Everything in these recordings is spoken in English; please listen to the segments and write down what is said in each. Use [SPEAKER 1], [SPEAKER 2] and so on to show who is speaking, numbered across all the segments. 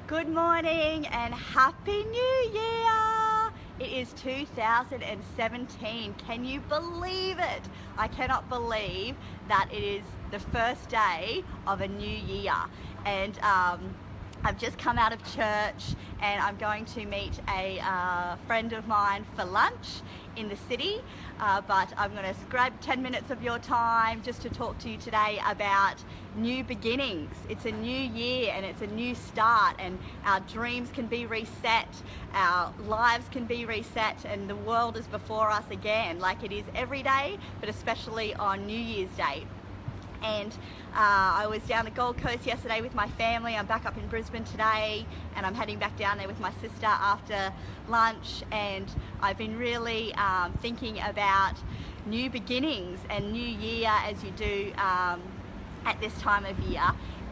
[SPEAKER 1] Good morning and Happy New Year! It is 2017. Can you believe it? I cannot believe that it is the first day of a new year. And I've just come out of church and I'm going to meet a friend of mine for lunch in the city. But I'm going to grab 10 minutes of your time just to talk to you today about new beginnings. It's a new year and it's a new start, and our dreams can be reset, our lives can be reset, and the world is before us again, like it is every day, but especially on New Year's Day. And I was down the Gold Coast yesterday with my family. I'm back up in Brisbane today and I'm heading back down there with my sister after lunch, and I've been really thinking about new beginnings and new year as you do at this time of year.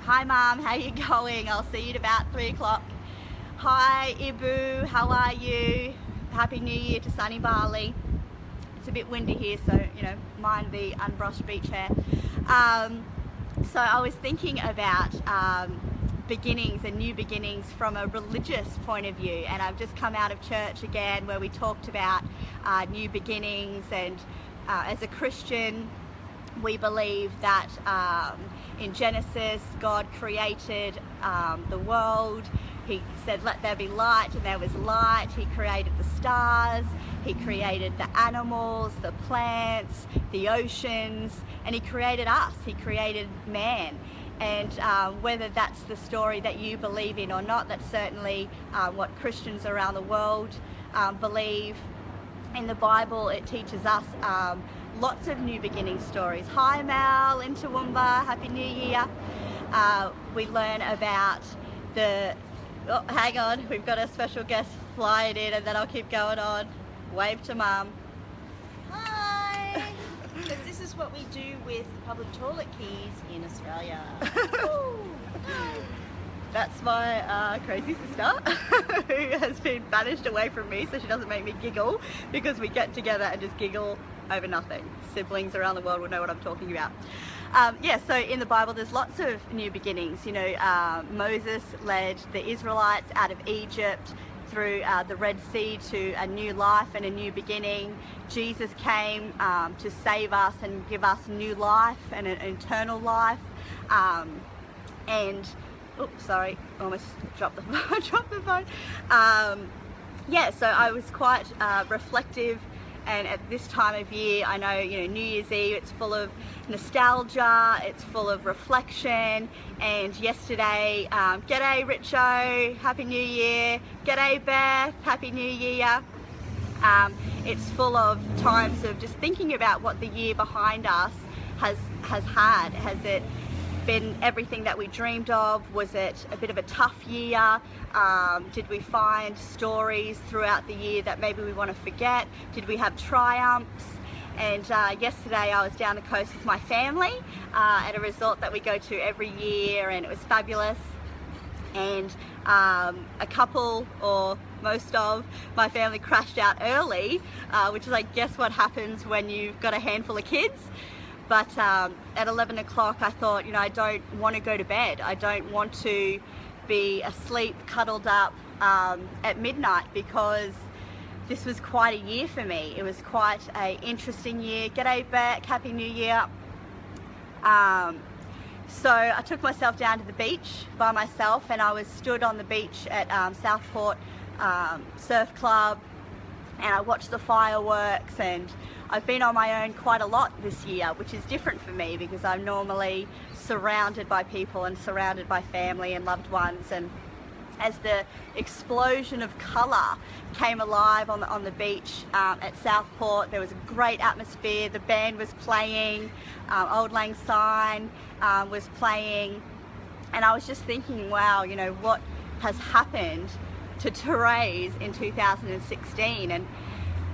[SPEAKER 1] Hi Mum, how you going? I'll see you at about 3 o'clock. Hi Ibu, how are you? Happy New Year to sunny Bali. It's a bit windy here, so mind the unbrushed beach hair. So I was thinking about beginnings and new beginnings from a religious point of view, and I've just come out of church again where we talked about new beginnings. And as a Christian, we believe that in Genesis God created the world. He said, let there be light, and there was light. He created the stars, he created the animals, the plants, the oceans, and he created us, he created man. And whether that's the story that you believe in or not, that's certainly what Christians around the world believe. In the Bible, it teaches us lots of new beginning stories. Hi Mal in Toowoomba, Happy New Year. We learn about oh, hang on, we've got a special guest flying in, and then I'll keep going on. Wave to Mum.
[SPEAKER 2] Hi! Because this is what we do with public toilet keys in Australia.
[SPEAKER 1] That's my crazy sister who has been banished away from me so she doesn't make me giggle, because we get together and just giggle over nothing. Siblings around the world will know what I'm talking about. Yeah, so in the Bible there's lots of new beginnings. Moses led the Israelites out of Egypt through the Red Sea to a new life and a new beginning. Jesus came to save us and give us new life and an eternal life. Oops, sorry, almost dropped the phone. Yeah, so I was quite reflective. And at this time of year, I know, New Year's Eve, it's full of nostalgia, it's full of reflection. And yesterday, g'day Richo, Happy New Year. G'day Beth, Happy New Year. It's full of times of just thinking about what the year behind us has had. Has it been everything that we dreamed of? Was it a bit of a tough year? Did we find stories throughout the year that maybe we want to forget? Did we have triumphs? And yesterday I was down the coast with my family at a resort that we go to every year, and it was fabulous. And a couple, or most of my family, crashed out early, which is, I guess, what happens when you've got a handful of kids. But at 11 o'clock I thought, I don't want to go to bed. I don't want to be asleep, cuddled up at midnight, because this was quite a year for me. It was quite an interesting year. G'day Beck, Happy New Year. So I took myself down to the beach by myself, and I was stood on the beach at Southport Surf Club, and I watched the fireworks. And I've been on my own quite a lot this year, which is different for me because I'm normally surrounded by people and surrounded by family and loved ones. And as the explosion of colour came alive on the beach at Southport, there was a great atmosphere. The band was playing, Old Lang Syne was playing, and I was just thinking, wow, what has happened to Therese in 2016, and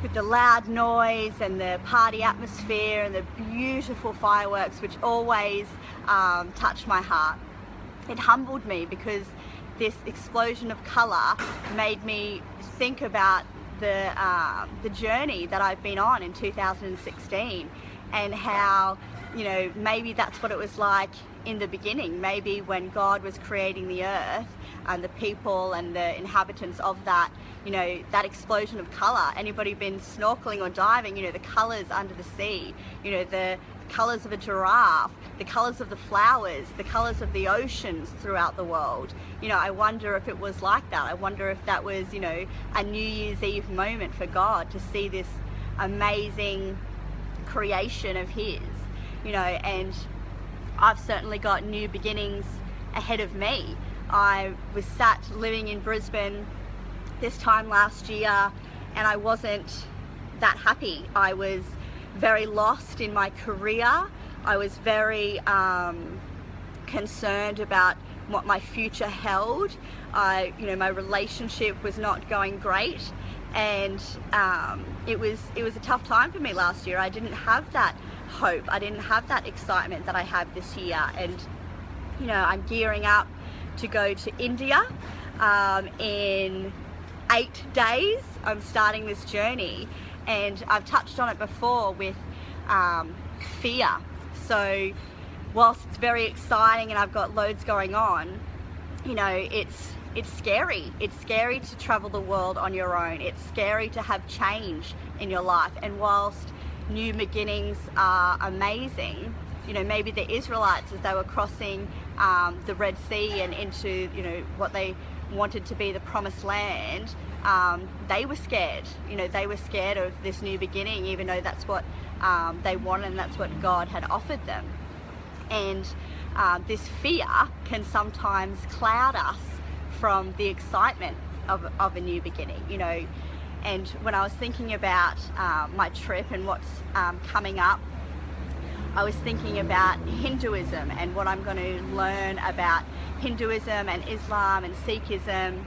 [SPEAKER 1] with the loud noise and the party atmosphere and the beautiful fireworks, which always touched my heart. It humbled me because this explosion of colour made me think about the journey that I've been on in 2016, and how, you know, maybe that's what it was like in the beginning. Maybe when God was creating the earth and the people and the inhabitants of that, you know, that explosion of color. Anybody been snorkeling or diving, you know, the colors under the sea, you know, the colors of a giraffe, the colors of the flowers, the colors of the oceans throughout the world. You know, I wonder if it was like that. I wonder if that was, you know, a New Year's Eve moment for God to see this amazing creation of his, you know. And I've certainly got new beginnings ahead of me. I was sat living in Brisbane this time last year, and I wasn't that happy. I was very lost in my career. I was very concerned about what my future held. You know, my relationship was not going great, and it was a tough time for me last year. I didn't have that hope. I didn't have that excitement that I have this year. And you know, I'm gearing up to go to India in 8 days. I'm starting this journey, and I've touched on it before with fear. So whilst it's very exciting and I've got loads going on, you know, it's scary. It's scary to travel the world on your own. It's scary to have change in your life. And whilst new beginnings are amazing, you know, maybe the Israelites, as they were crossing the Red Sea and into, you know, what they wanted to be the promised land, they were scared. You know, they were scared of this new beginning, even though that's what they wanted and that's what God had offered them. And this fear can sometimes cloud us from the excitement of a new beginning, you know. And when I was thinking about my trip and what's coming up, I was thinking about Hinduism and what I'm going to learn about Hinduism and Islam and Sikhism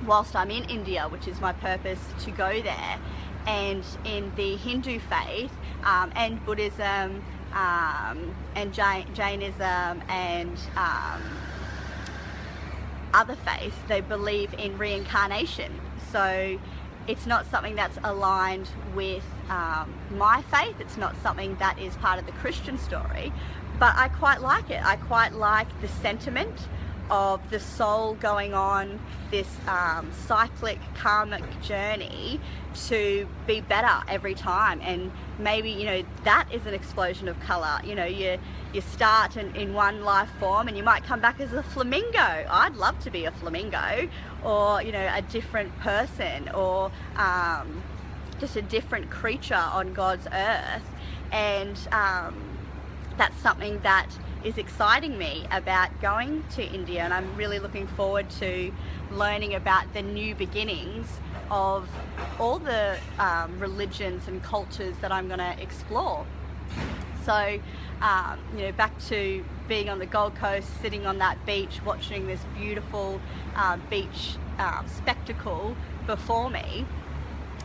[SPEAKER 1] whilst I'm in India, which is my purpose to go there. And in the Hindu faith and Buddhism and Jainism and other faiths, they believe in reincarnation. So it's not something that's aligned with my faith. It's not something that is part of the Christian story, but I quite like it. I quite like the sentiment of the soul going on this cyclic karmic journey to be better every time. And maybe, you know, that is an explosion of color. You know, you start in one life form and you might come back as a flamingo. I'd love to be a flamingo, or, you know, a different person, or just a different creature on God's earth. And that's something that is exciting me about going to India, and I'm really looking forward to learning about the new beginnings of all the religions and cultures that I'm going to explore. So, you know, back to being on the Gold Coast, sitting on that beach, watching this beautiful beach spectacle before me,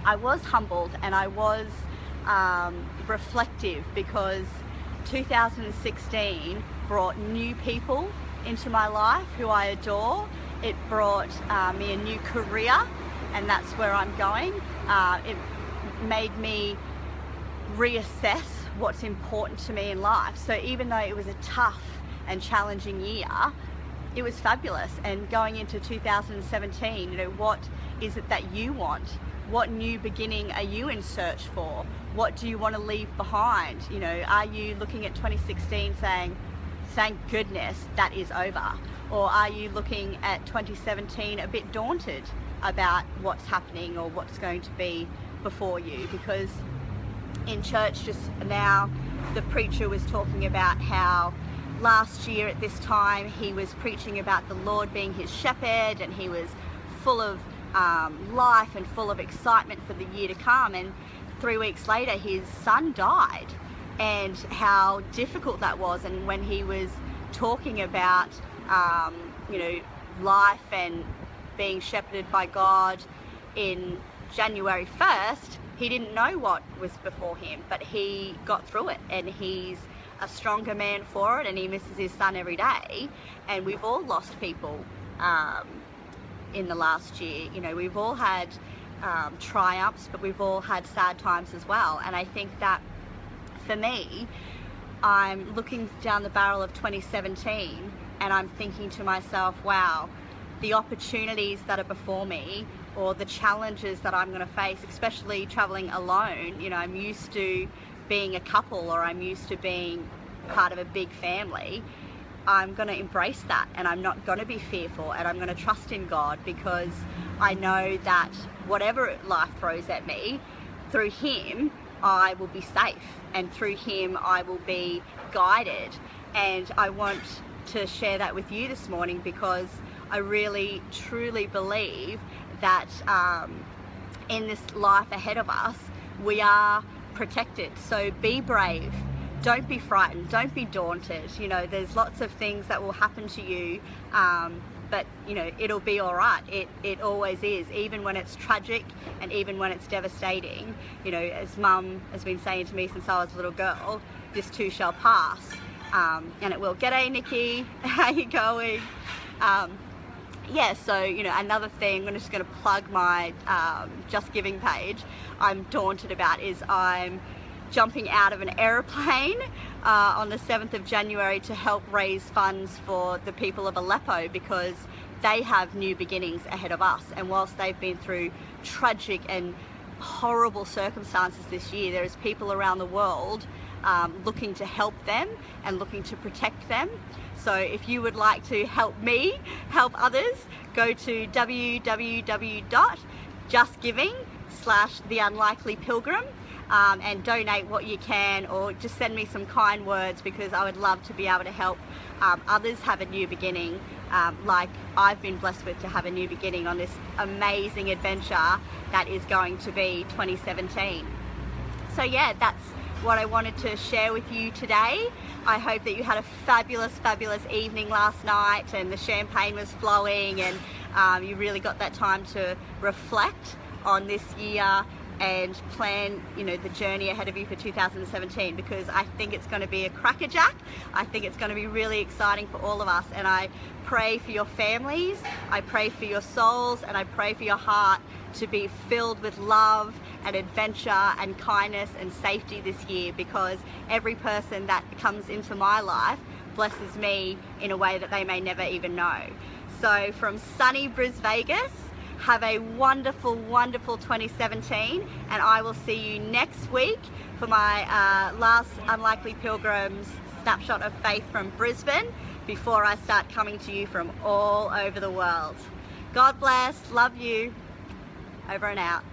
[SPEAKER 1] I was humbled and I was reflective, because 2016 brought new people into my life who I adore. It brought me a new career, and that's where I'm going. It made me reassess what's important to me in life. So even though it was a tough and challenging year, it was fabulous. And going into 2017, you know, what is it that you want? What new beginning are you in search for? What do you want to leave behind? You know, are you looking at 2016 saying, thank goodness that is over? Or are you looking at 2017 a bit daunted about what's happening or what's going to be before you? Because in church just now, the preacher was talking about how last year at this time he was preaching about the Lord being his shepherd, and he was full of life and full of excitement for the year to come. And 3 weeks later his son died, and how difficult that was. And when he was talking about you know, life and being shepherded by God in January 1st, he didn't know what was before him, but he got through it, and he's a stronger man for it, and he misses his son every day. And we've all lost people in the last year. You know, we've all had triumphs, but we've all had sad times as well. And I think that for me, I'm looking down the barrel of 2017 and I'm thinking to myself, wow, the opportunities that are before me, or the challenges that I'm going to face, especially traveling alone. You know, I'm used to being a couple, or I'm used to being part of a big family. I'm going to embrace that, and I'm not going to be fearful, and I'm going to trust in God, because I know that whatever life throws at me, through Him I will be safe, and through Him I will be guided. And I want to share that with you this morning, because I really truly believe that in this life ahead of us, we are protected. So be brave. Don't be frightened. Don't be daunted. You know, there's lots of things that will happen to you, but you know, it'll be all right. It always is, even when it's tragic and even when it's devastating. You know, as Mum has been saying to me since I was a little girl, this too shall pass, and it will. G'day, Nikki. How you going? Yeah, so, you know, another thing, I'm just going to plug my Just Giving page, I'm daunted about is I'm jumping out of an aeroplane on the 7th of January to help raise funds for the people of Aleppo, because they have new beginnings ahead of us. And whilst they've been through tragic and horrible circumstances this year, there is people around the world looking to help them and looking to protect them. So if you would like to help me help others, go to www.justgiving/Theunlikelypilgrim and donate what you can, or just send me some kind words, because I would love to be able to help others have a new beginning, like I've been blessed with to have a new beginning on this amazing adventure that is going to be 2017. So yeah, that's what I wanted to share with you today. I hope that you had a fabulous evening last night, and the champagne was flowing, and you really got that time to reflect on this year and plan, you know, the journey ahead of you for 2017, because I think it's going to be a crackerjack. I think it's going to be really exciting for all of us, and I pray for your families, I pray for your souls, and I pray for your heart to be filled with love and adventure and kindness and safety this year, because every person that comes into my life blesses me in a way that they may never even know. So from sunny Bris Vegas, have a wonderful 2017, and I will see you next week for my last Unlikely Pilgrims Snapshot of Faith from Brisbane, before I start coming to you from all over the world. God bless, love you, over and out.